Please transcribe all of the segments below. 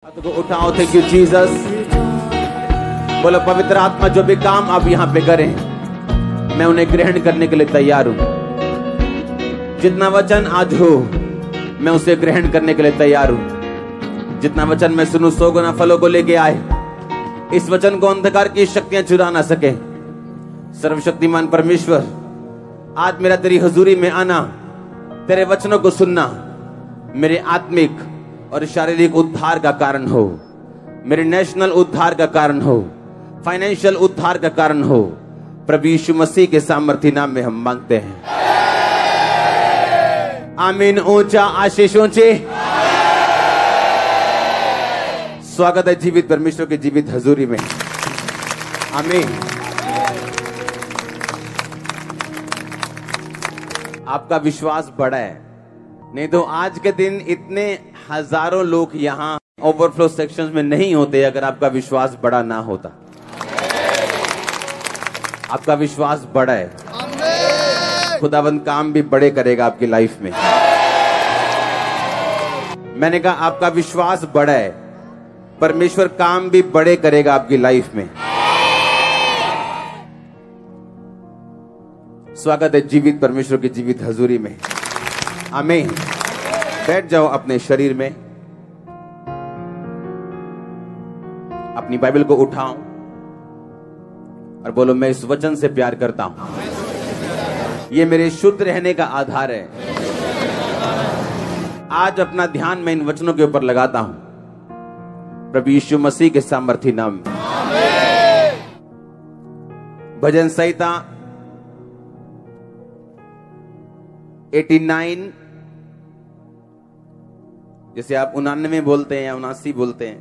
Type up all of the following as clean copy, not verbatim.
हाथ को उठाओ। Thank you Jesus. बोलो पवित्र आत्मा जो भी काम आप यहाँ पे करें मैं उन्हें ग्रहण करने के लिए तैयार हूं। जितना वचन आज हो मैं उसे ग्रहण करने के लिए तैयार हूं। जितना वचन मैं सुनूं 100 गुना फलों को लेके आए। इस वचन को अंधकार की शक्तियां चुरा ना सके। सर्वशक्तिमान परमेश्वर आज मेरा तेरी हुजूरी में आना, तेरे वचनों को सुनना मेरे आत्मिक और शारीरिक उद्धार का कारण हो, मेरे नेशनल उद्धार का कारण हो, फाइनेंशियल उद्धार का कारण हो। प्रभु यीशु मसीह के सामर्थ्य नाम में हम मांगते हैं, आमीन। ऊंचा आशीष ऊंचे। स्वागत है जीवित परमेश्वर के जीवित हजूरी में, आमीन। आपका विश्वास बड़ा है, नहीं तो आज के दिन इतने हजारों लोग यहाँ ओवरफ्लो सेक्शंस में नहीं होते अगर आपका विश्वास बड़ा ना होता। आपका विश्वास बड़ा है, खुदावंद काम भी बड़े करेगा आपकी लाइफ में। मैंने कहा आपका विश्वास बड़ा है, परमेश्वर काम भी बड़े करेगा आपकी लाइफ में। स्वागत है जीवित परमेश्वर की जीवित हजूरी में, आमीन। बैठ जाओ अपने शरीर में, अपनी बाइबल को उठाओ और बोलो मैं इस वचन से प्यार करता हूं। ये मेरे शुद्ध रहने का आधार है। आज अपना ध्यान मैं इन वचनों के ऊपर लगाता हूं, प्रभु यीशु मसीह के सामर्थ्य नाम में। भजन संहिता 89, जैसे आप 89 बोलते हैं या 79 बोलते हैं,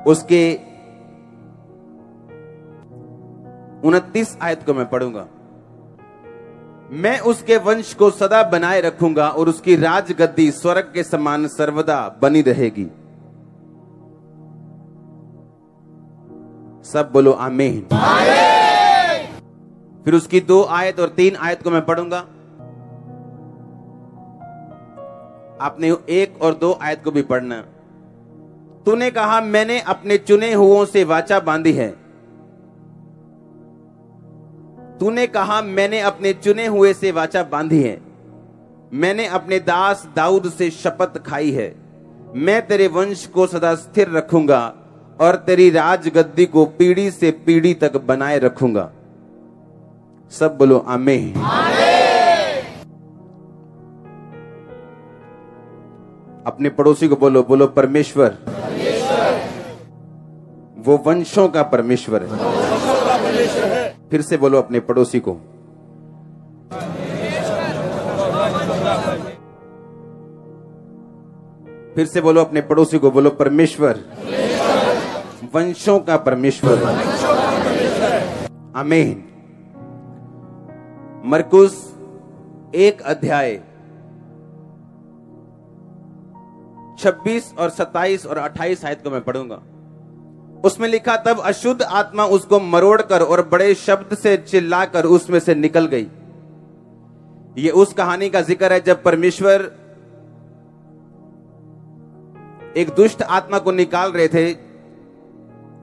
उसके 29 आयत को मैं पढ़ूंगा। मैं उसके वंश को सदा बनाए रखूंगा और उसकी राजगद्दी स्वर्ग के समान सर्वदा बनी रहेगी। सब बोलो आमीन। फिर उसकी 2 आयत और 3 आयत को मैं पढ़ूंगा। आपने 1 और 2 आयत को भी पढ़ना। तूने कहा मैंने अपने चुने हुओं से वाचा बांधी है। तूने कहा मैंने अपने चुने हुए से वाचा बांधी है। मैंने अपने दास दाऊद से शपथ खाई है। मैं तेरे वंश को सदा स्थिर रखूंगा और तेरी राजगद्दी को पीढ़ी से पीढ़ी तक बनाए रखूंगा। सब बोलो आमीन। अपने पड़ोसी को बोलो, बोलो परमेश्वर वो वंशों का परमेश्वर है। फिर से बोलो अपने पड़ोसी को, फिर से बोलो अपने पड़ोसी को, बोलो परमेश्वर वंशों का परमेश्वर है, आमीन। मरकुस 1 अध्याय 26 और 27 और 28 आयत को मैं पढ़ूंगा। उसमें लिखा, तब अशुद्ध आत्मा उसको मरोड़कर और बड़े शब्द से चिल्लाकर उसमें से निकल गई। ये उस कहानी का जिक्र है जब परमेश्वर एक दुष्ट आत्मा को निकाल रहे थे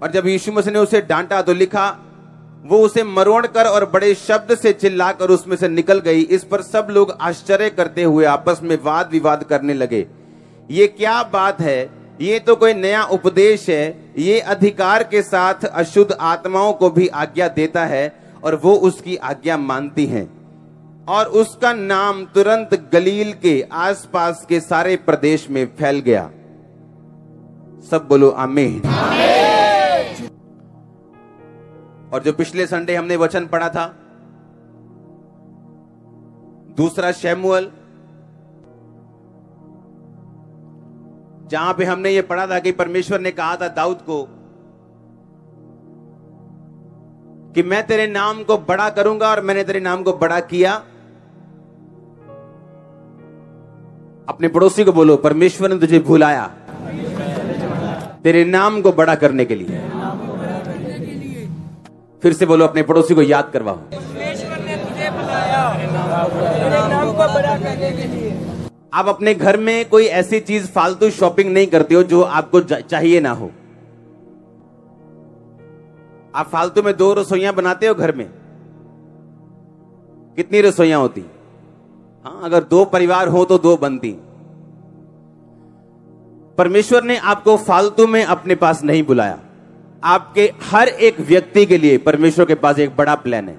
और जब यीशु मसीह ने उसे डांटा तो लिखा वो उसे मरोड़कर और बड़े शब्द से चिल्लाकर उसमें से निकल गई। इस पर सब लोग आश्चर्य करते हुए आपस में वाद विवाद करने लगे। ये क्या बात है? ये तो कोई नया उपदेश है। ये अधिकार के साथ अशुद्ध आत्माओं को भी आज्ञा देता है और वो उसकी आज्ञा मानती हैं। और उसका नाम तुरंत गलील के आसपास के सारे प्रदेश में फैल गया। सब बोलो आमीन। और जो पिछले संडे हमने वचन पढ़ा था, 2 शमूएल, जहां पे हमने ये पढ़ा था कि परमेश्वर ने कहा था दाऊद को कि मैं तेरे नाम को बड़ा करूंगा और मैंने तेरे नाम को बड़ा किया। अपने पड़ोसी को बोलो, परमेश्वर ने तुझे बुलाया तेरे नाम को बड़ा करने के लिए। फिर से बोलो, अपने पड़ोसी को याद करवाओ, परमेश्वर ने तुझे बुलाया तेरे नाम को बड़ा करने के लिए। आप अपने घर में कोई ऐसी चीज फालतू शॉपिंग नहीं करते हो जो आपको चाहिए ना हो। आप फालतू में 2 रसोइयां बनाते हो घर में, कितनी रसोइयां होती? हाँ, अगर 2 परिवार हो तो 2 बनती। परमेश्वर ने आपको फालतू में अपने पास नहीं बुलाया। आपके हर एक व्यक्ति के लिए परमेश्वर के पास एक बड़ा प्लान है,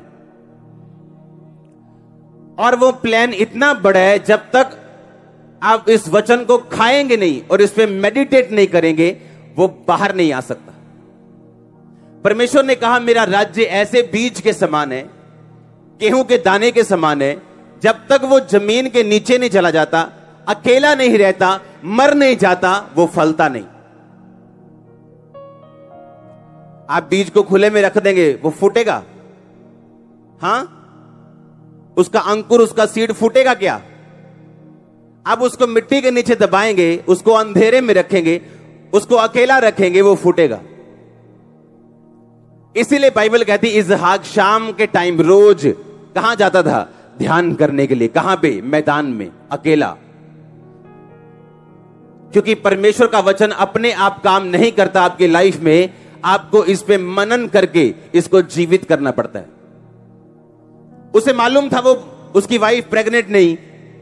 और वो प्लान इतना बड़ा है, जब तक आप इस वचन को खाएंगे नहीं और इस पे मेडिटेट नहीं करेंगे, वो बाहर नहीं आ सकता। परमेश्वर ने कहा मेरा राज्य ऐसे बीज के समान है, गेहूं के दाने के समान है, जब तक वो जमीन के नीचे नहीं चला जाता, अकेला नहीं रहता, मर नहीं जाता, वो फलता नहीं। आप बीज को खुले में रख देंगे, वो फूटेगा? हां, उसका अंकुर, उसका सीड फूटेगा क्या? आप उसको मिट्टी के नीचे दबाएंगे, उसको अंधेरे में रखेंगे, उसको अकेला रखेंगे, वो फूटेगा। इसीलिए बाइबल कहती इसहाक शाम के टाइम रोज कहां जाता था? ध्यान करने के लिए। कहां पे? मैदान में, अकेला। क्योंकि परमेश्वर का वचन अपने आप काम नहीं करता आपकी लाइफ में, आपको इस पे मनन करके इसको जीवित करना पड़ता है। उसे मालूम था वो उसकी वाइफ प्रेग्नेंट नहीं,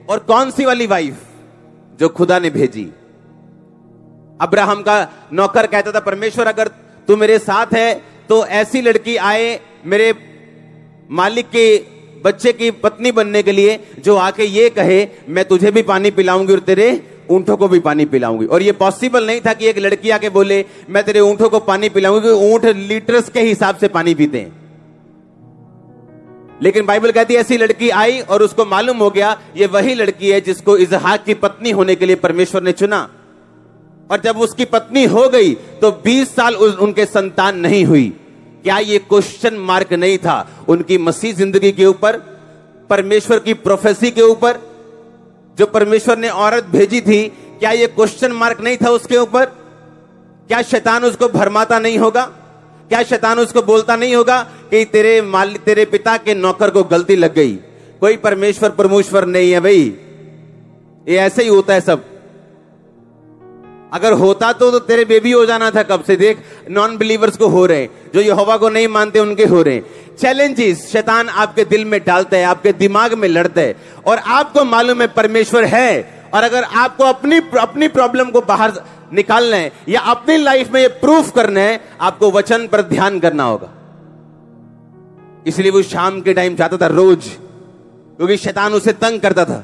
और कौन सी वाली वाइफ? जो खुदा ने भेजी। अब्राहम का नौकर कहता था परमेश्वर अगर तू मेरे साथ है तो ऐसी लड़की आए मेरे मालिक के बच्चे की पत्नी बनने के लिए जो आके ये कहे मैं तुझे भी पानी पिलाऊंगी और तेरे ऊंटों को भी पानी पिलाऊंगी। और ये पॉसिबल नहीं था कि एक लड़की आके बोले मैं तेरे ऊंटों को पानी पिलाऊंगी, क्योंकि ऊंट लीटर्स के हिसाब से पानी पीते हैं। लेकिन बाइबल कहती है ऐसी लड़की आई और उसको मालूम हो गया ये वही लड़की है जिसको इसहाक की पत्नी होने के लिए परमेश्वर ने चुना। और जब उसकी पत्नी हो गई तो 20 साल उनके संतान नहीं हुई। क्या ये क्वेश्चन मार्क नहीं था उनकी मसीह जिंदगी के ऊपर, परमेश्वर की प्रोफेसी के ऊपर? जो परमेश्वर ने औरत भेजी थी, क्या ये क्वेश्चन मार्क नहीं था उसके ऊपर? क्या शैतान उसको भरमाता नहीं होगा? क्या शैतान उसको बोलता नहीं होगा कि तेरे पिता के नौकर को गलती लग गई? कोई परमेश्वर नहीं है भाई, ये ऐसे ही होता है सब। अगर होता तो तेरे बेबी हो जाना था कब से। देख नॉन बिलीवर्स को हो रहे हैं, जो यहोवा को नहीं मानते उनके हो रहे हैं। चैलेंजेस शैतान आपके दिल में डालता है, आपके दिमाग में लड़ता है, और आपको मालूम है परमेश्वर है। और अगर आपको अपनी प्रॉब्लम को बाहर निकालना है या अपनी लाइफ में ये प्रूफ करना है, आपको वचन पर ध्यान करना होगा। इसलिए वो शाम के टाइम जाता था रोज, क्योंकि शैतान उसे तंग करता था।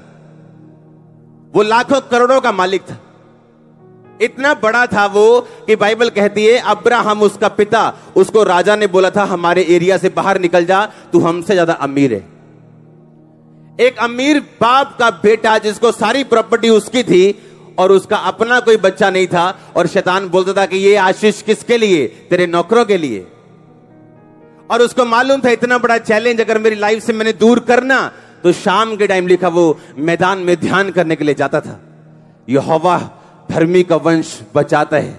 वो लाखों करोड़ों का मालिक था, इतना बड़ा था वो कि बाइबल कहती है अब्राहम उसका पिता, उसको राजा ने बोला था हमारे एरिया से बाहर निकल जा, तू हमसे ज्यादा अमीर है। एक अमीर बाप का बेटा जिसको सारी प्रॉपर्टी उसकी थी और उसका अपना कोई बच्चा नहीं था, और शैतान बोलता था कि ये आशीष किसके लिए? तेरे नौकरों के लिए। और उसको मालूम था इतना बड़ा चैलेंज अगर मेरी लाइफ से मैंने दूर करना, तो शाम के टाइम लिखा वो मैदान में ध्यान करने के लिए जाता था। यहोवा धर्मी का वंश बचाता है,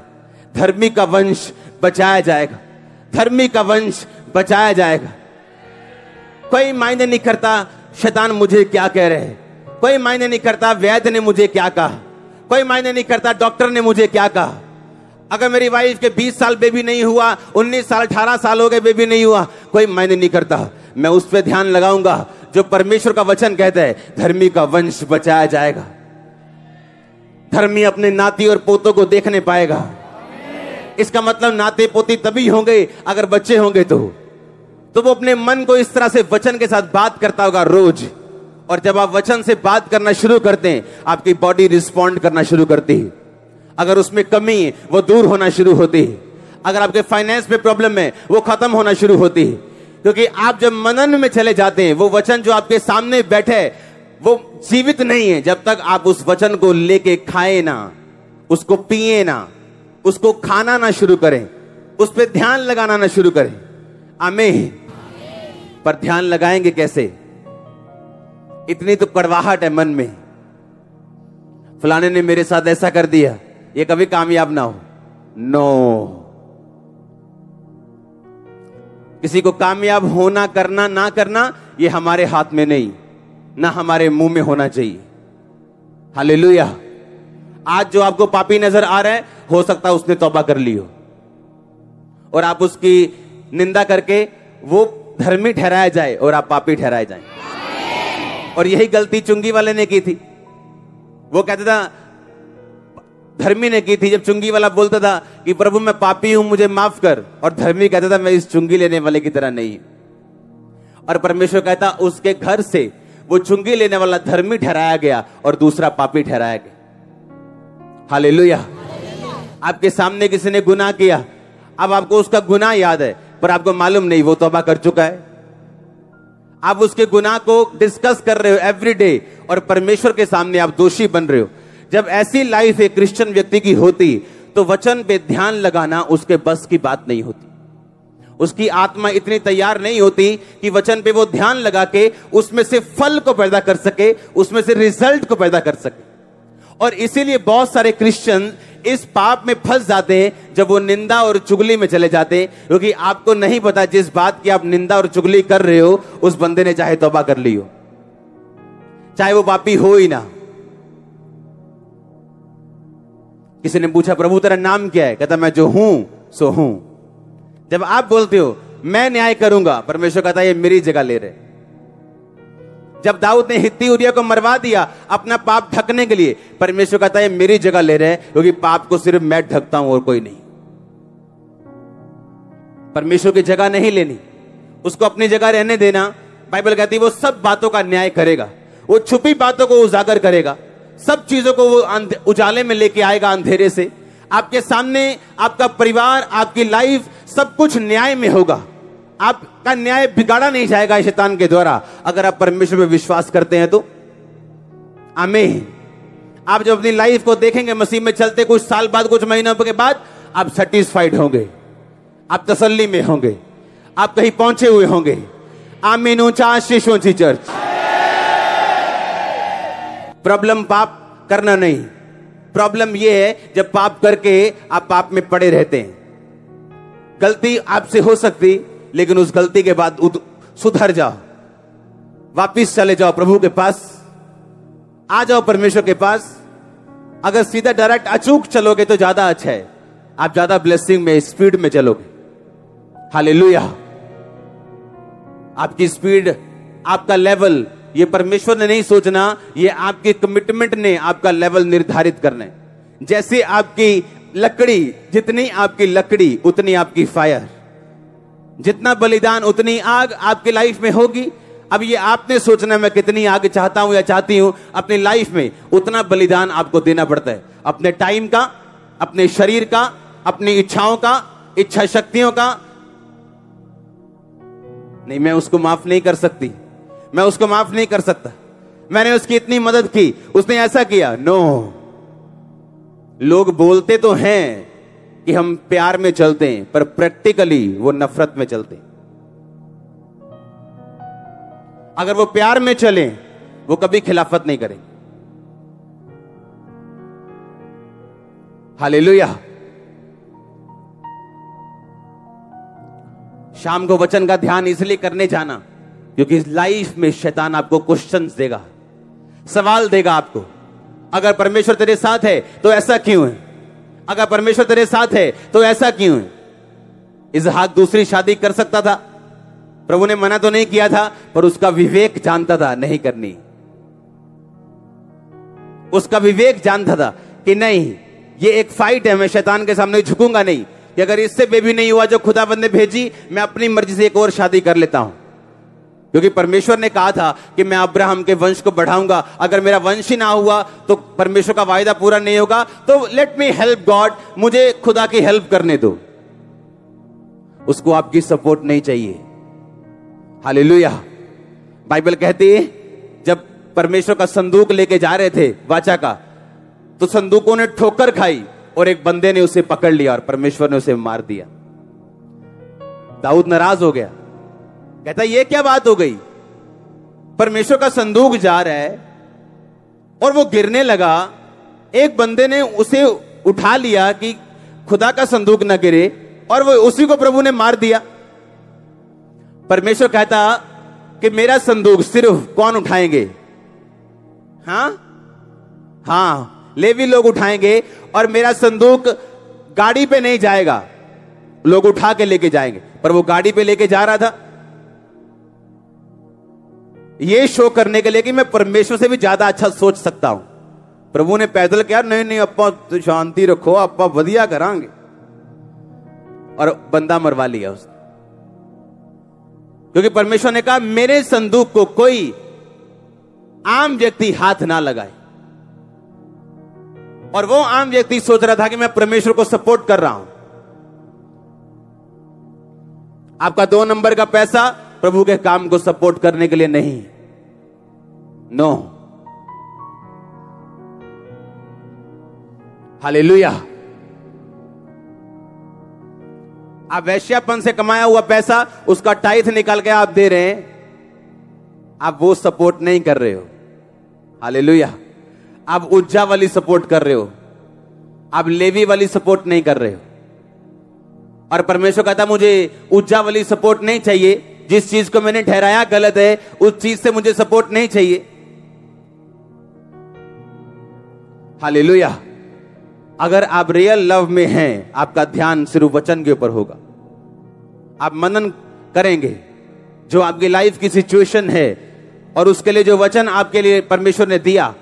धर्मी का वंश बचाया जाएगा, धर्मी का वंश बचाया जाएगा। कोई मायने नहीं करता शैतान मुझे क्या कह रहे हैं, कोई मायने नहीं करता वैद्य ने मुझे क्या कहा, कोई मायने नहीं करता डॉक्टर ने मुझे क्या कहा। अगर मेरी वाइफ के 20 साल बेबी नहीं हुआ, 19 साल 18 साल हो गए बेबी नहीं हुआ, कोई मायने नहीं करता। मैं उस पर ध्यान लगाऊंगा जो परमेश्वर का वचन कहता है, धर्मी का वंश बचाया जाएगा। धर्मी अपने नाती और पोतों को देखने पाएगा। इसका मतलब नाते पोती तभी होंगे अगर बच्चे होंगे तो वो अपने मन को इस तरह से वचन के साथ बात करता होगा रोज। और जब आप वचन से बात करना शुरू करते हैं, आपकी बॉडी रिस्पॉन्ड करना शुरू करती है। अगर उसमें कमी है वो दूर होना शुरू होती है। अगर आपके फाइनेंस में प्रॉब्लम है वो खत्म होना शुरू होती है। क्योंकि आप जब मनन में चले जाते हैं, वो वचन जो आपके सामने बैठे वो जीवित नहीं है जब तक आप उस वचन को लेके खाए ना, उसको पिए ना, उसको खाना ना शुरू करें, उस पर ध्यान लगाना ना शुरू करें। आमीन। पर ध्यान लगाएंगे कैसे? इतनी तो कड़वाहट है मन में, फलाने ने मेरे साथ ऐसा कर दिया, ये कभी कामयाब ना हो। नो, किसी को कामयाब होना करना ना करना ये हमारे हाथ में नहीं, ना हमारे मुंह में होना चाहिए। हालेलुया। आज जो आपको पापी नजर आ रहा है, हो सकता है उसने तौबा कर ली हो और आप उसकी निंदा करके वो धर्मी ठहराया जाए और आप पापी ठहराए जाएं। और यही गलती चुंगी वाले ने की थी। वो कहता था, धर्मी ने की थी, जब चुंगी वाला बोलता था कि प्रभु मैं पापी हूं, मुझे माफ कर, और धर्मी कहता था मैं इस चुंगी लेने वाले की तरह नहीं। और परमेश्वर कहता उसके घर से वो चुंगी लेने वाला धर्मी ठहराया गया और दूसरा पापी ठहराया गया। हालेलुया। आपके सामने किसी ने गुनाह किया, अब आपको उसका गुनाह याद है पर आपको मालूम नहीं वो तौबा कर चुका है। आप उसके गुनाह को डिस्कस कर रहे हो एवरी डे और परमेश्वर के सामने आप दोषी बन रहे हो। जब ऐसी लाइफ एक क्रिश्चियन व्यक्ति की होती तो वचन पे ध्यान लगाना उसके बस की बात नहीं होती। उसकी आत्मा इतनी तैयार नहीं होती कि वचन पे वो ध्यान लगा के उसमें से फल को पैदा कर सके, उसमें से रिजल्ट को पैदा कर सके। और इसीलिए बहुत सारे क्रिश्चियन इस पाप में फंस जाते हैं जब वो निंदा और चुगली में चले जाते हैं, क्योंकि आपको नहीं पता जिस बात की आप निंदा और चुगली कर रहे हो उस बंदे ने चाहे तौबा कर ली हो, चाहे वो पापी हो ही ना। किसी ने पूछा प्रभु तेरा नाम क्या है? कहता मैं जो हूं सो हूं। जब आप बोलते हो मैं न्याय करूंगा, परमेश्वर कहता है ये मेरी जगह ले रहे। जब दाऊद ने हित्ती उरिया को मरवा दिया अपना पाप ढकने के लिए, परमेश्वर कहता है मेरी जगह ले रहे हैं, क्योंकि पाप को सिर्फ मैं ढकता हूं और कोई नहीं। परमेश्वर की जगह नहीं लेनी, उसको अपनी जगह रहने देना। बाइबल कहती है वो सब बातों का न्याय करेगा, वो छुपी बातों को उजागर करेगा, सब चीजों को वो उजाले में लेके आएगा अंधेरे से। आपके सामने आपका परिवार, आपकी लाइफ, सब कुछ न्याय में होगा। आपका न्याय बिगाड़ा नहीं जाएगा शैतान के द्वारा, अगर आप परमेश्वर में विश्वास करते हैं तो। आमीन। आप जब अपनी लाइफ को देखेंगे मसीह में चलते, कुछ साल बाद, कुछ महीनों के बाद, आप सेटिस्फाइड होंगे, आप तसल्ली में होंगे, आप कहीं पहुंचे हुए होंगे। आमीन। ऊंचा आशीष ऊंची चर्च। प्रॉब्लम पाप करना नहीं, प्रॉब्लम यह है जब पाप करके आप पाप में पड़े रहते हैं। गलती आपसे हो सकती, लेकिन उस गलती के बाद सुधर जाओ, वापिस चले जाओ प्रभु के पास, आ जाओ परमेश्वर के पास। अगर सीधा डायरेक्ट अचूक चलोगे तो ज्यादा अच्छा है, आप ज्यादा ब्लेसिंग में, स्पीड में चलोगे। हालेलुया। आपकी स्पीड, आपका लेवल, ये परमेश्वर ने नहीं सोचना, ये आपके कमिटमेंट ने आपका लेवल निर्धारित करना है। जैसे आपकी लकड़ी, जितनी आपकी लकड़ी उतनी आपकी फायर, जितना बलिदान उतनी आग आपकी लाइफ में होगी। अब ये आपने सोचना मैं कितनी आग चाहता हूं या चाहती हूं अपनी लाइफ में, उतना बलिदान आपको देना पड़ता है, अपने टाइम का, अपने शरीर का, अपनी इच्छाओं का, इच्छा शक्तियों का। नहीं, मैं उसको माफ नहीं कर सकती, मैं उसको माफ नहीं कर सकता, मैंने उसकी इतनी मदद की, उसने ऐसा किया। नो, लोग बोलते तो हैं कि हम प्यार में चलते हैं, पर प्रैक्टिकली वो नफरत में चलते हैं। अगर वो प्यार में चले, वो कभी खिलाफत नहीं करेंगे। हालेलुया। शाम को वचन का ध्यान इसलिए करने जाना क्योंकि इस लाइफ में शैतान आपको क्वेश्चंस देगा, सवाल देगा आपको। अगर परमेश्वर तेरे साथ है तो ऐसा क्यों है? अगर परमेश्वर तेरे साथ है तो ऐसा क्यों है? इसहाक दूसरी शादी कर सकता था, प्रभु ने मना तो नहीं किया था, पर उसका विवेक जानता था नहीं करनी। उसका विवेक जानता था कि नहीं, ये एक फाइट है, मैं शैतान के सामने झुकूंगा नहीं कि अगर इससे बेबी नहीं हुआ जो खुदावंद ने भेजी, मैं अपनी मर्जी से एक और शादी कर लेता हूं। क्योंकि परमेश्वर ने कहा था कि मैं अब्राहम के वंश को बढ़ाऊंगा, अगर मेरा वंश ही ना हुआ तो परमेश्वर का वायदा पूरा नहीं होगा। तो लेट मी हेल्प गॉड, मुझे खुदा की हेल्प करने दो। उसको आपकी सपोर्ट नहीं चाहिए। हालेलुया। बाइबल कहती है जब परमेश्वर का संदूक लेके जा रहे थे वाचा का, तो संदूकों ने ठोकर खाई और एक बंदे ने उसे पकड़ लिया और परमेश्वर ने उसे मार दिया। दाऊद नाराज हो गया, कहता ये क्या बात हो गई? परमेश्वर का संदूक जा रहा है और वो गिरने लगा, एक बंदे ने उसे उठा लिया कि खुदा का संदूक ना गिरे, और वो उसी को प्रभु ने मार दिया। परमेश्वर कहता कि मेरा संदूक सिर्फ कौन उठाएंगे? हाँ, हाँ, लेवी लोग उठाएंगे और मेरा संदूक गाड़ी पे नहीं जाएगा, लोग उठा के लेके जाएंगे। पर वो गाड़ी पे लेके जा रहा था ये शो करने के लिए कि मैं परमेश्वर से भी ज्यादा अच्छा सोच सकता हूं। प्रभु ने पैदल किया, नहीं नहीं अप्पा शांति रखो, अप्पा वधिया करांगे, और बंदा मरवा लिया उसने। क्योंकि परमेश्वर ने कहा मेरे संदूक को कोई आम व्यक्ति हाथ ना लगाए। और वो आम व्यक्ति सोच रहा था कि मैं परमेश्वर को सपोर्ट कर रहा हूं। आपका 2 नंबर का पैसा प्रभु के काम को सपोर्ट करने के लिए नहीं, नो। हालेलुया। आप वैश्यापन से कमाया हुआ पैसा, उसका टाइथ निकाल के आप दे रहे हैं, आप वो सपोर्ट नहीं कर रहे हो। हालेलुया। आप उज्जा वाली सपोर्ट कर रहे हो, आप लेवी वाली सपोर्ट नहीं कर रहे हो। और परमेश्वर कहता मुझे उज्जा वाली सपोर्ट नहीं चाहिए, जिस चीज को मैंने ठहराया गलत है उस चीज से मुझे सपोर्ट नहीं चाहिए। हालेलुया। अगर आप रियल लव में हैं, आपका ध्यान सिर्फ वचन के ऊपर होगा। आप मनन करेंगे जो आपकी लाइफ की सिचुएशन है, और उसके लिए जो वचन आपके लिए परमेश्वर ने दिया,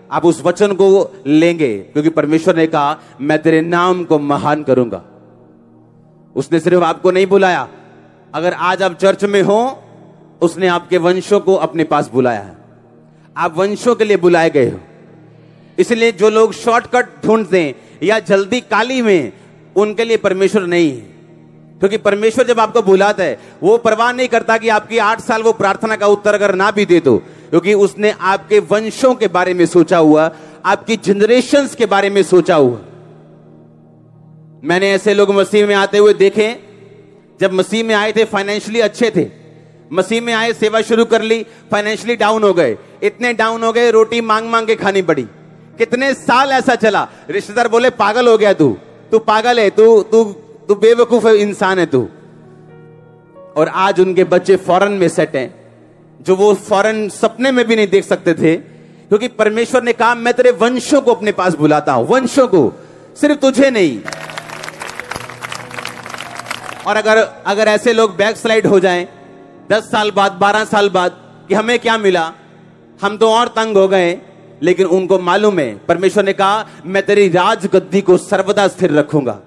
आप उस वचन को लेंगे। क्योंकि परमेश्वर ने कहा मैं तेरे नाम को महान करूंगा। उसने सिर्फ आपको नहीं बुलाया, अगर आज आप चर्च में हो, उसने आपके वंशों को अपने पास बुलाया है। आप वंशों के लिए बुलाए गए हो। इसलिए जो लोग शॉर्टकट ढूंढते हैं या जल्दी काली में, उनके लिए परमेश्वर नहीं है। क्योंकि परमेश्वर जब आपको बुलाता है, वो परवाह नहीं करता कि आपकी 8 साल वो प्रार्थना का उत्तर अगर ना भी दे दो, क्योंकि उसने आपके वंशों के बारे में सोचा हुआ, आपकी जनरेशंस के बारे में सोचा हुआ। मैंने ऐसे लोग मसीह में आते हुए देखे, जब मसीह में आए थे फाइनेंशियली अच्छे थे, मसीह में आए सेवा शुरू कर ली, फाइनेंशियली डाउन हो गए, इतने डाउन हो गए रोटी मांग मांग के खानी पड़ी। कितने साल ऐसा चला, रिश्तेदार बोले पागल हो गया तू पागल है, तू बेवकूफ इंसान है तू। और आज उनके बच्चे फॉरेन में सेट हैं, जो वो फॉरेन सपने में भी नहीं देख सकते थे। क्योंकि परमेश्वर ने कहा मैं तेरे वंशों को अपने पास बुलाता हूं, वंशों को, सिर्फ तुझे नहीं। और अगर ऐसे लोग बैक स्लाइड हो जाएं 10 साल बाद, 12 साल बाद, कि हमें क्या मिला, हम तो और तंग हो गए, लेकिन उनको मालूम है परमेश्वर ने कहा मैं तेरी राज गद्दी को सर्वदा स्थिर रखूंगा।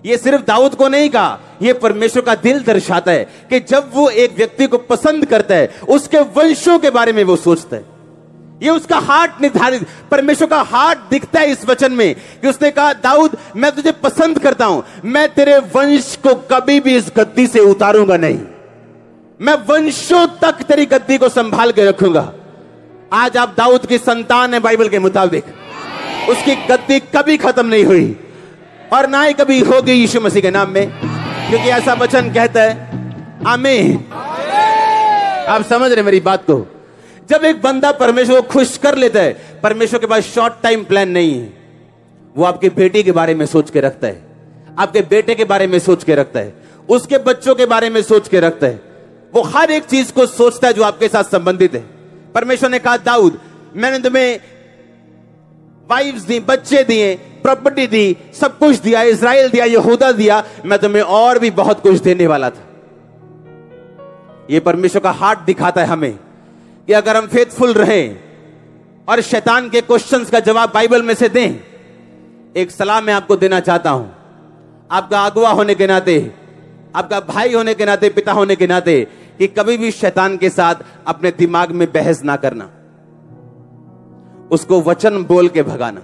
ये सिर्फ दाऊद को नहीं कहा, ये परमेश्वर का दिल दर्शाता है कि जब वो एक व्यक्ति को पसंद करता है, उसके वंशों के बारे में वो सोचता है। ये उसका हार्ट निर्धारित, परमेश्वर का हार्ट दिखता है इस वचन में कि उसने कहा दाऊद मैं तुझे पसंद करता हूं, मैं तेरे वंश को कभी भी इस गद्दी से उतारूंगा नहीं, मैं वंशों तक तेरी गद्दी को संभाल के रखूंगा। आज आप दाऊद की संतान है बाइबल के मुताबिक, उसकी गद्दी कभी खत्म नहीं हुई और ना ही कभी होगी यीशु मसीह के नाम में, क्योंकि ऐसा वचन कहता है। आमीन। आप समझ रहे मेरी बात को? जब एक बंदा परमेश्वर को खुश कर लेता है, परमेश्वर के पास शॉर्ट टाइम प्लान नहीं है। वो आपके बेटी के बारे में सोच के रखता है, आपके बेटे के बारे में सोच के रखता है, उसके बच्चों के बारे में सोच के रखता है। वो हर एक चीज को सोचता है जो आपके साथ संबंधित है। परमेश्वर ने कहा दाऊद मैंने तुम्हें वाइफ्स दी, बच्चे दिए, प्रॉपर्टी दी, सब कुछ दिया, इजराइल दिया, यहूदा दिया, मैं तुम्हें और भी बहुत कुछ देने वाला था। ये परमेश्वर का हार्ट दिखाता है हमें कि अगर हम फेथफुल रहें और शैतान के क्वेश्चंस का जवाब बाइबल में से दें। एक सलाह मैं आपको देना चाहता हूं, आपका अगुवा होने के नाते, आपका भाई होने के नाते, पिता होने के नाते, कि कभी भी शैतान के साथ अपने दिमाग में बहस ना करना, उसको वचन बोल के भगाना।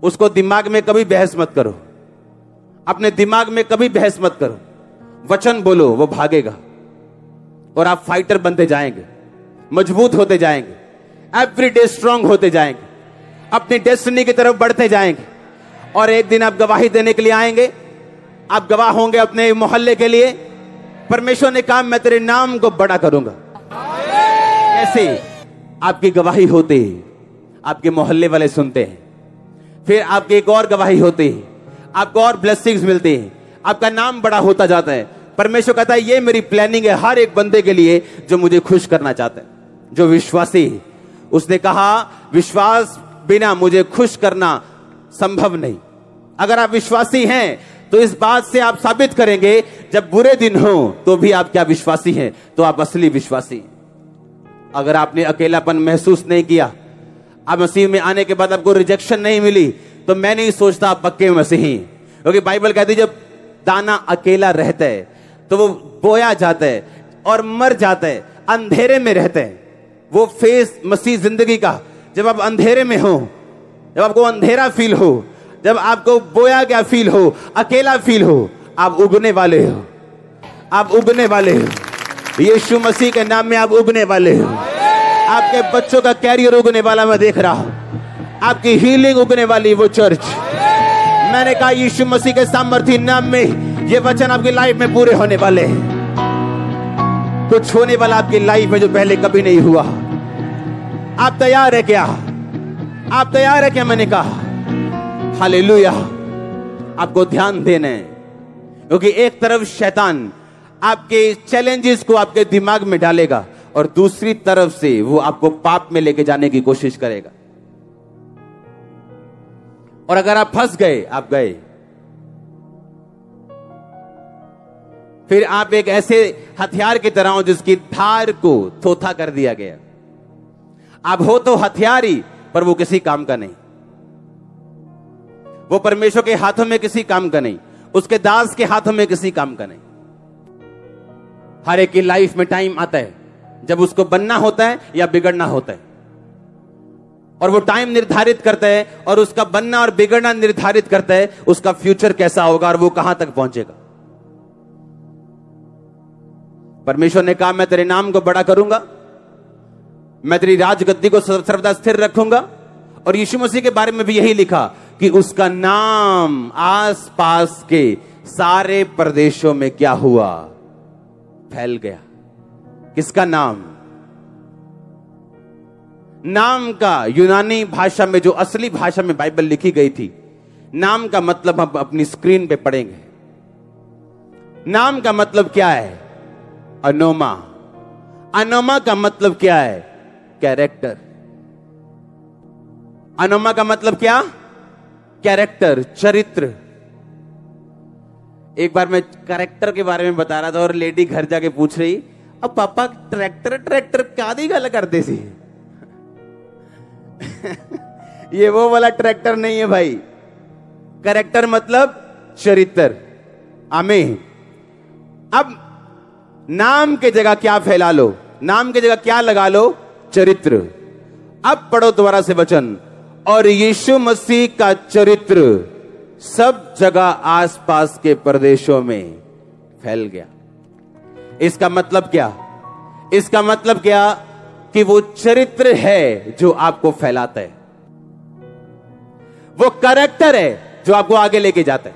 उसको दिमाग में कभी बहस मत करो, अपने दिमाग में कभी बहस मत करो, वचन बोलो, वो भागेगा और आप फाइटर बनते जाएंगे, मजबूत होते जाएंगे, एवरी डे स्ट्रांग होते जाएंगे, अपनी डेस्टिनी की तरफ बढ़ते जाएंगे। और एक दिन आप गवाही देने के लिए आएंगे, आप गवाह होंगे अपने मोहल्ले के लिए। परमेश्वर ने कहा मैं तेरे नाम को बड़ा करूंगा। ऐसे आपकी गवाही होती है, आपके मोहल्ले वाले सुनते हैं, फिर आपकी एक और गवाही होती है, आपको और ब्लेसिंग्स मिलती है, आपका नाम बड़ा होता जाता है। परमेश्वर कहता है ये मेरी प्लानिंग है हर एक बंदे के लिए जो मुझे खुश करना चाहता है, जो विश्वासी है। उसने कहा विश्वास बिना मुझे खुश करना संभव नहीं। अगर आप विश्वासी हैं तो इस बात से आप साबित करेंगे, जब बुरे दिन हो तो भी आप क्या विश्वासी हैं, तो आप असली विश्वासी हैं। अगर आपने अकेलापन महसूस नहीं किया, आप मसीह में आने के बाद आपको रिजेक्शन नहीं मिली, तो मैं नहीं सोचता आप पक्के मसीही। क्योंकि बाइबल कहती है जब दाना अकेला रहता है तो वो बोया जाता है और मर जाता है, अंधेरे में रहते हैं। वो फेस मसीह जिंदगी का, जब आप अंधेरे में हो, जब आपको अंधेरा फील हो, जब आपको बोया गया फील हो, अकेला फील हो, आप उगने वाले हो, आप उगने वाले हो। यीशु मसीह के नाम में आप उगने वाले हो। आपके बच्चों का कैरियर उगने वाला मैं देख रहा हूं, आपकी हीलिंग उगने वाली वो चर्च। मैंने कहा यीशु मसीह के सामर्थी नाम में ये वचन आपकी लाइफ में पूरे होने वाले हैं। कुछ होने वाला आपकी लाइफ में जो पहले कभी नहीं हुआ। आप तैयार है क्या? आप तैयार है क्या? मैंने कहा हालेलुया। आपको ध्यान देना है, क्योंकि एक तरफ शैतान आपके चैलेंजेस को आपके दिमाग में डालेगा और दूसरी तरफ से वो आपको पाप में लेके जाने की कोशिश करेगा। और अगर आप फंस गए, आप गए। फिर आप एक ऐसे हथियार की तरह हो जिसकी धार को थोथा कर दिया गया। आप हो तो हथियार ही, पर वो किसी काम का नहीं। वो परमेश्वर के हाथों में किसी काम का नहीं, उसके दास के हाथों में किसी काम का नहीं। हर एक की लाइफ में टाइम आता है जब उसको बनना होता है या बिगड़ना होता है, और वो टाइम निर्धारित करता है, और उसका बनना और बिगड़ना निर्धारित करता है उसका फ्यूचर कैसा होगा और वो कहां तक पहुंचेगा। परमेश्वर ने कहा मैं तेरे नाम को बड़ा करूंगा, मैं तेरी राजगद्दी को सर्वदा स्थिर रखूंगा। और यीशु मसीह के बारे में भी यही लिखा कि उसका नाम आसपास के सारे प्रदेशों में क्या हुआ? फैल गया। किसका नाम? नाम का यूनानी भाषा में, जो असली भाषा में बाइबल लिखी गई थी, नाम का मतलब हम अपनी स्क्रीन पे पढ़ेंगे। नाम का मतलब क्या है? अनोमा। अनोमा का मतलब क्या है? कैरेक्टर। अनोमा का मतलब क्या? कैरेक्टर, चरित्र। एक बार मैं कैरेक्टर के बारे में बता रहा था और लेडी घर जाके पूछ रही, अब पापा ट्रैक्टर ट्रैक्टर क्या दी गल करते सी? ये वो वाला ट्रैक्टर नहीं है भाई। कैरेक्टर मतलब चरित्र। आमीन। अब नाम के जगह क्या फैला लो? नाम के जगह क्या लगा लो? चरित्र। अब पढ़ो दोबारा से वचन। और यीशु मसीह का चरित्र सब जगह आसपास के प्रदेशों में फैल गया। इसका मतलब क्या? इसका मतलब क्या? कि वो चरित्र है जो आपको फैलाता है, वो कैरेक्टर है जो आपको आगे लेके जाता है।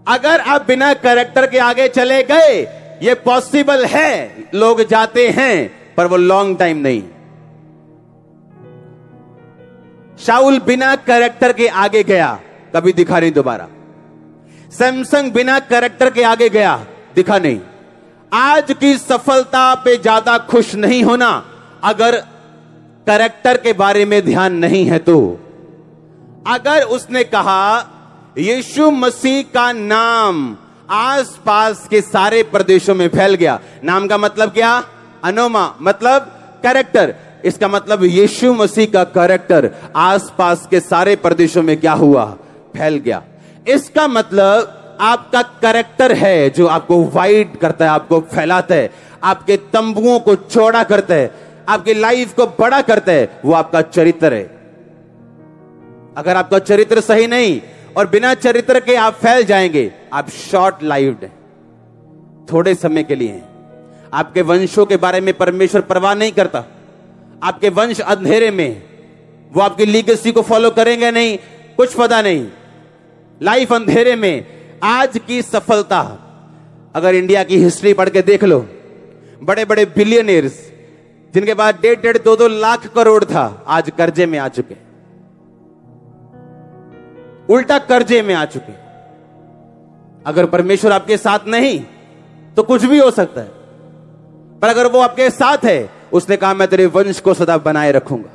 अगर आप बिना कैरेक्टर के आगे चले गए, ये पॉसिबल है, लोग जाते हैं, पर वो लॉन्ग टाइम नहीं। शाऊल बिना कैरेक्टर के आगे गया, कभी दिखा नहीं दोबारा। सैमसंग बिना कैरेक्टर के आगे गया, दिखा नहीं। आज की सफलता पे ज्यादा खुश नहीं होना अगर कैरेक्टर के बारे में ध्यान नहीं है तो। अगर उसने कहा यीशु मसीह का नाम आसपास के सारे प्रदेशों में फैल गया, नाम का मतलब क्या? अनोमा, मतलब कैरेक्टर। इसका मतलब यीशु मसीह का कैरेक्टर आसपास के सारे प्रदेशों में क्या हुआ? फैल गया। इसका मतलब आपका कैरेक्टर है जो आपको वाइड करता है, आपको फैलाता है, आपके तंबुओं को चौड़ा करता है, आपकी लाइफ को बड़ा करता है। वो आपका चरित्र है। अगर आपका चरित्र सही नहीं और बिना चरित्र के आप फैल जाएंगे, आप शॉर्ट लाइव्ड हैं, थोड़े समय के लिए हैं। आपके वंशों के बारे में परमेश्वर परवाह नहीं करता। आपके वंश अंधेरे में, वो आपकी लीगेसी को फॉलो करेंगे नहीं, कुछ पता नहीं। लाइफ अंधेरे में। आज की सफलता, अगर इंडिया की हिस्ट्री पढ़ के देख लो, बड़े बड़े बिलियनियर्स जिनके पास 1.5-2 लाख करोड़ था, आज कर्जे में आ चुके, उल्टा कर्जे में आ चुके। अगर परमेश्वर आपके साथ नहीं तो कुछ भी हो सकता है, पर अगर वो आपके साथ है, उसने कहा मैं तेरे वंश को सदा बनाए रखूंगा,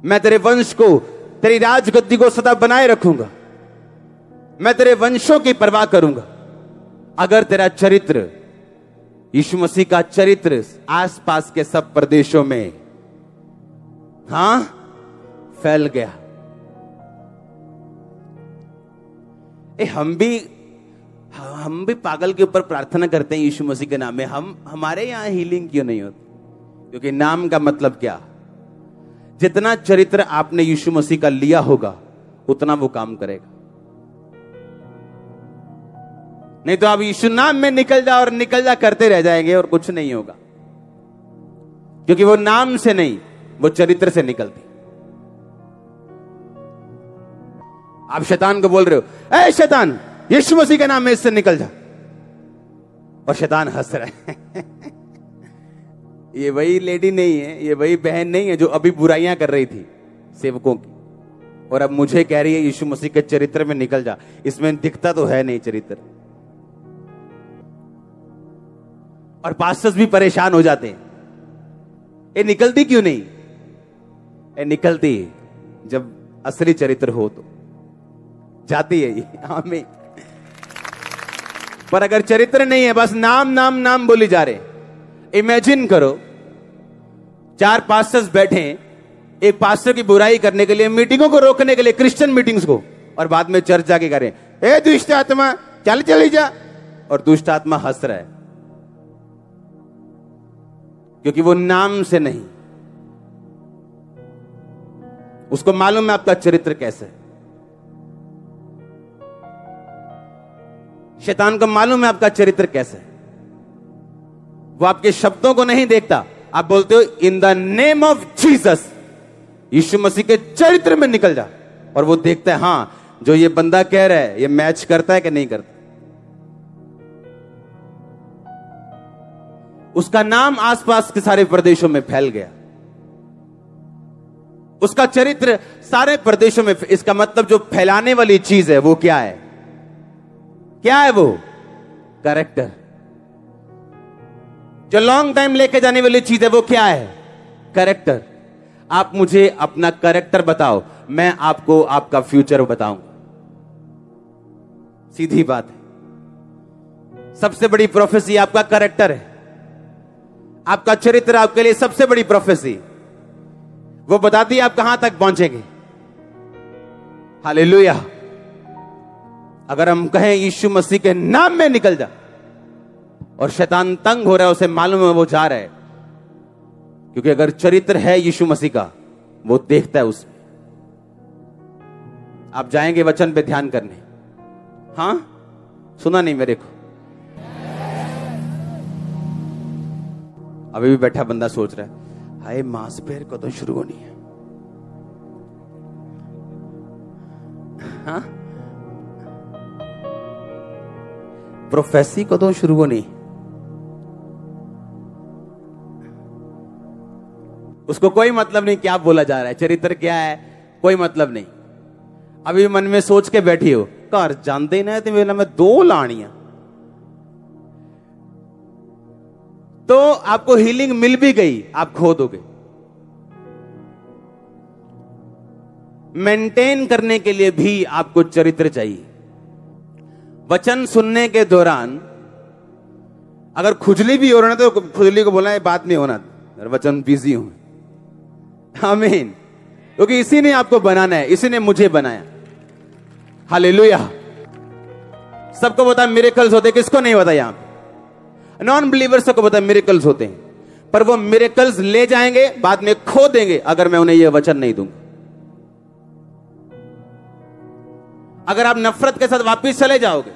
मैं तेरे वंश को, तेरी राजगद्दी को सदा बनाए रखूंगा। मैं तेरे वंशों की परवाह करूंगा। अगर तेरा चरित्र, यीशु मसीह का चरित्र आसपास के सब प्रदेशों में फैल गया। हम भी पागल के ऊपर प्रार्थना करते हैं यीशु मसीह के नाम में। हमारे यहां हीलिंग क्यों नहीं होती? क्योंकि नाम का मतलब क्या? जितना चरित्र आपने यीशु मसीह का लिया होगा उतना वो काम करेगा। नहीं तो आप यीशु नाम में निकल जा करते रह जाएंगे और कुछ नहीं होगा, क्योंकि वो नाम से नहीं, वो चरित्र से निकलती। आप शैतान को बोल रहे हो, ए शैतान, यीशु मसीह के नाम में इससे निकल जा, और शैतान हंस रहा है। ये वही लेडी नहीं है, ये वही बहन नहीं है जो अभी बुराइयां कर रही थी सेवकों की, और अब मुझे कह रही है यीशु मसीह के चरित्र में निकल जा। इसमें दिखता तो है नहीं चरित्र। और पास्टर्स भी परेशान हो जाते हैं, ये निकलती क्यों नहीं? ये निकलती जब असली चरित्र हो तो जाती है ये। आमीन। पर अगर चरित्र नहीं है, बस नाम नाम नाम बोली जा रहे। इमेजिन करो, 4 पास्टर्स बैठे एक पास्टर की बुराई करने के लिए, मीटिंगों को रोकने के लिए, क्रिश्चियन मीटिंग्स को, और बाद में चर्च जाके करें, ए दुष्ट आत्मा चली जा, और दुष्ट आत्मा हंस रहा है, क्योंकि वो नाम से नहीं, उसको मालूम है आपका चरित्र कैसे है। शैतान को मालूम है आपका चरित्र कैसे है। वो आपके शब्दों को नहीं देखता। आप बोलते हो in the name of Jesus, यीशु मसीह के चरित्र में निकल जा, और वो देखता है हां, जो ये बंदा कह रहा है ये मैच करता है कि नहीं करता। उसका नाम आसपास के सारे प्रदेशों में फैल गया, उसका चरित्र सारे प्रदेशों में। इसका मतलब जो फैलाने वाली चीज है वो क्या है? क्या है वो? कैरेक्टर। जो लॉन्ग टाइम लेके जाने वाली चीज है वो क्या है? कैरेक्टर। आप मुझे अपना कैरेक्टर बताओ, मैं आपको आपका फ्यूचर बताऊंगा। सीधी बात है। सबसे बड़ी प्रोफेसी आपका कैरेक्टर है। आपका चरित्र आपके लिए सबसे बड़ी प्रोफेसी, वो बताती है आप कहां तक पहुंचेंगे। हालेलुया। अगर हम कहें यीशु मसीह के नाम में निकल जा, और शैतान तंग हो रहा है, उसे मालूम है वो जा रहा है, क्योंकि अगर चरित्र है यीशु मसीह का, वो देखता है उसमें। आप जाएंगे वचन पे ध्यान करने? हां, सुना नहीं मेरे को? अभी भी बैठा बंदा सोच रहा है, हाय मांस पैर को तो शुरू होनी है। हाँ, प्रोफेसी को तो शुरू होनी। उसको कोई मतलब नहीं क्या बोला जा रहा है, चरित्र क्या है, कोई मतलब नहीं। अभी मन में सोच के बैठी हो, घर जाते ना तो मेरा मैं 2 लानियां, तो आपको हीलिंग मिल भी गई, आप खो दोगे। मेंटेन करने के लिए भी आपको चरित्र चाहिए। वचन सुनने के दौरान अगर खुजली भी हो रहा है तो खुजली को बोलना है बात नहीं होना, वचन बिजी हूं। आमीन। क्योंकि इसी ने आपको बनाना है, इसी ने मुझे बनाया। हालेलुया। सबको पता मिरेकल्स होते, किसको नहीं पता? यहां पे नॉन बिलीवर्स को पता मिरेकल्स होते हैं, पर वो मिरेकल्स ले जाएंगे, बाद में खो देंगे अगर मैं उन्हें यह वचन नहीं दूंगा। अगर आप नफरत के साथ वापस चले जाओगे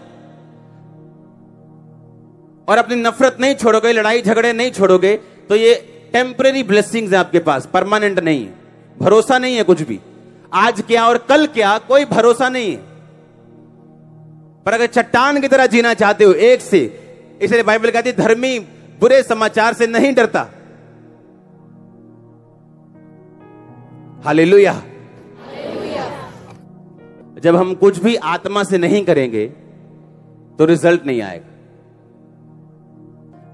और अपनी नफरत नहीं छोड़ोगे, लड़ाई झगड़े नहीं छोड़ोगे, तो ये टेम्परेरी ब्लेसिंग्स है आपके पास, परमानेंट नहीं है। भरोसा नहीं है कुछ भी, आज क्या और कल क्या, कोई भरोसा नहीं है। पर अगर चट्टान की तरह जीना चाहते हो एक से, इसलिए बाइबल कहती है धर्मी बुरे समाचार से नहीं डरता। हालेलुया। जब हम कुछ भी आत्मा से नहीं करेंगे तो रिजल्ट नहीं आएगा।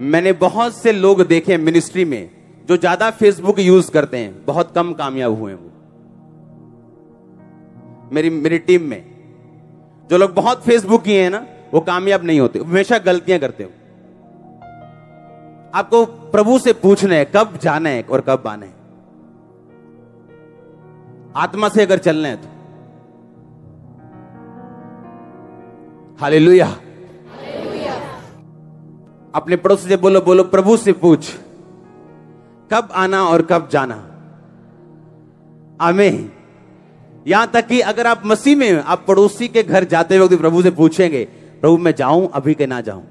मैंने बहुत से लोग देखे मिनिस्ट्री में जो ज्यादा फेसबुक यूज करते हैं, बहुत कम कामयाब हुए वो। मेरी टीम में जो लोग बहुत फेसबुक किए हैं ना, वो कामयाब नहीं होते, हमेशा गलतियां करते हो। आपको प्रभु से पूछना है कब जाना है और कब आना है। आत्मा से अगर चलना है तो हालेलुया। अपने पड़ोसी से बोलो, बोलो प्रभु से पूछ कब आना और कब जाना। आमीन। यहां तक कि अगर आप मसीह में, आप पड़ोसी के घर जाते वक्त प्रभु से पूछेंगे, प्रभु मैं जाऊं अभी के ना जाऊं।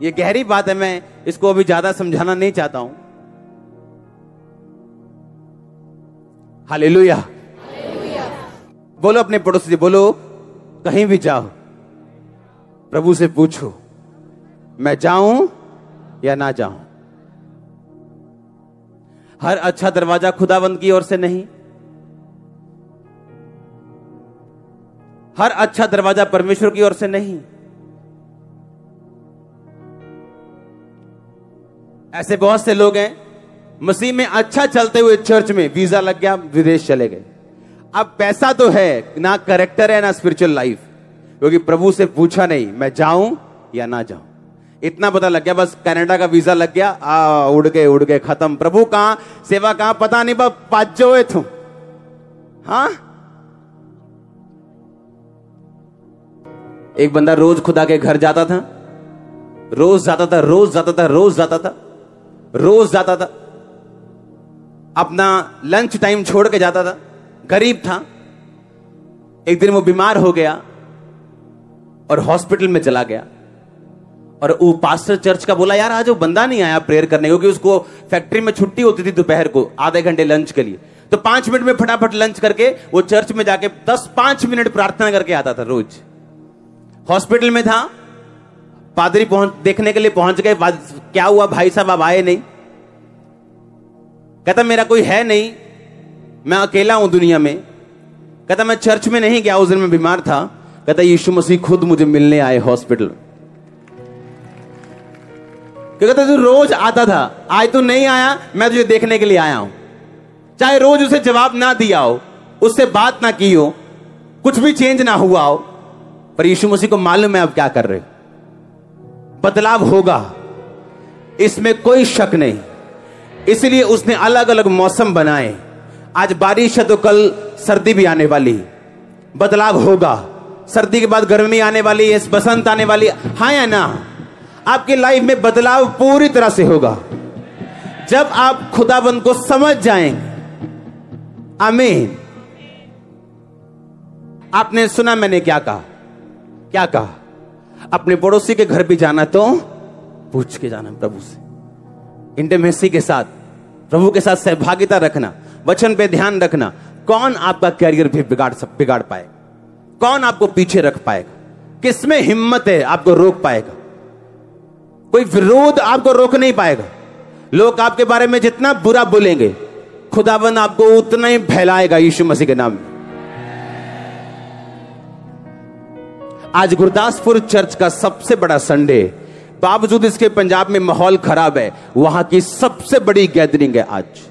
ये गहरी बात है, मैं इसको अभी ज्यादा समझाना नहीं चाहता हूं। हालेलुया। बोलो अपने पड़ोसी से, बोलो कहीं भी जाओ प्रभु से पूछो मैं जाऊं या ना जाऊं। हर अच्छा दरवाजा खुदावंद की ओर से नहीं, हर अच्छा दरवाजा परमेश्वर की ओर से नहीं। ऐसे बहुत से लोग हैं मसीह में अच्छा चलते हुए चर्च में वीजा लग गया, विदेश चले गए। अब पैसा तो है, ना कैरेक्टर है ना स्पिरिचुअल लाइफ, क्योंकि प्रभु से पूछा नहीं मैं जाऊं या ना जाऊं। इतना पता लग गया बस कनाडा का वीजा लग गया, उड़ गए खत्म। प्रभु कहां, सेवा कहां, पता नहीं, बस पाजो तुम। हाँ, एक बंदा रोज खुदा के घर जाता था, रोज जाता था, अपना लंच टाइम छोड़ के जाता था। गरीब था। एक दिन वो बीमार हो गया और हॉस्पिटल में चला गया। और वो पास्टर चर्च का बोला, यार आज वो बंदा नहीं आया प्रेयर करने, क्योंकि उसको फैक्ट्री में छुट्टी होती थी दोपहर को आधे घंटे लंच के लिए। तो 5 मिनट में फटाफट लंच करके वो चर्च में जाके 10-5 मिनट प्रार्थना करके आता था रोज। हॉस्पिटल में था, पादरी देखने के लिए पहुंच गए। क्या हुआ भाई साहब, आप आए नहीं? कहता मेरा कोई है नहीं, मैं अकेला हूं दुनिया में। कहता मैं चर्च में नहीं गया, उस दिन मैं बीमार था। कहता यीशु मसीह खुद मुझे मिलने आए हॉस्पिटल। कहता तू रोज आता था, आज तू नहीं आया, मैं तुझे देखने के लिए आया हूं। चाहे रोज उसे जवाब ना दिया हो, उससे बात ना की हो, कुछ भी चेंज ना हुआ हो, पर यीशु मसीह को मालूम है आप क्या कर रहे हो। बदलाव होगा, इसमें कोई शक नहीं। इसलिए उसने अलग अलग मौसम बनाए। आज बारिश है तो कल सर्दी भी आने वाली, बदलाव होगा। सर्दी के बाद गर्मी आने वाली है, बसंत आने वाली है। हाँ या ना? आपकी लाइफ में बदलाव पूरी तरह से होगा जब आप खुदाबंद को समझ जाएंगे। आमीन। आपने सुना मैंने क्या कहा? क्या कहा? अपने पड़ोसी के घर भी जाना तो पूछ के जाना प्रभु से, इंटीमेसी के साथ, प्रभु के साथ सहभागिता रखना, वचन पे ध्यान रखना। कौन आपका कैरियर भी बिगाड़ पाएगा? कौन आपको पीछे रख पाएगा? किसमें हिम्मत है आपको रोक पाएगा? कोई विरोध आपको रोक नहीं पाएगा। लोग आपके बारे में जितना बुरा बोलेंगे, खुदाबंद आपको उतना ही फैलाएगा यीशु मसीह के नाम में। आज गुरदासपुर चर्च का सबसे बड़ा संडे, बावजूद इसके पंजाब में माहौल खराब है, वहां की सबसे बड़ी गैदरिंग है आज।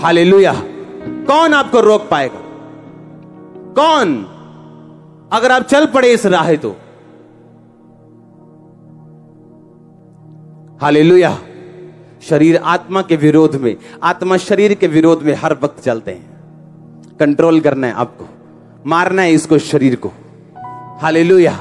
हालेलुया। कौन आपको रोक पाएगा? कौन? अगर आप चल पड़े इस राह तो। हालेलुया। शरीर आत्मा के विरोध में, आत्मा शरीर के विरोध में हर वक्त चलते हैं। कंट्रोल करना है आपको, मारना है इसको, शरीर को। हालेलुया।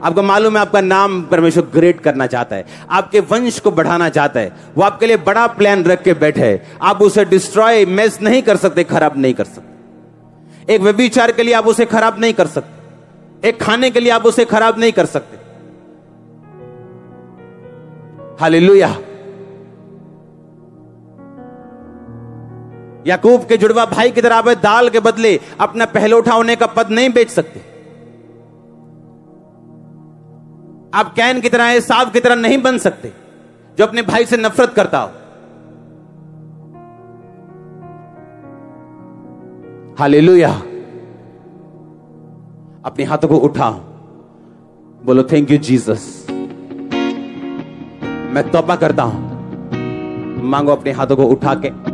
आपको मालूम है आपका नाम परमेश्वर ग्रेट करना चाहता है, आपके वंश को बढ़ाना चाहता है। वो आपके लिए बड़ा प्लान रख के बैठे है। आप उसे डिस्ट्रॉय, मेस नहीं कर सकते, खराब नहीं कर सकते। एक व्यभिचार के लिए आप उसे खराब नहीं कर सकते, एक खाने के लिए आप उसे खराब नहीं कर सकते। हालेलुया। याकूब के जुड़वा भाई की तरह आप दाल के बदले अपना पहलौठा होने का पद नहीं बेच सकते। आप कैन की तरह, एसाव की तरह नहीं बन सकते जो अपने भाई से नफरत करता हो। हालेलुया। अपने हाथों को उठाओ, बोलो थैंक यू जीसस। मैं तौबा करता हूं, मांगो अपने हाथों को उठा के।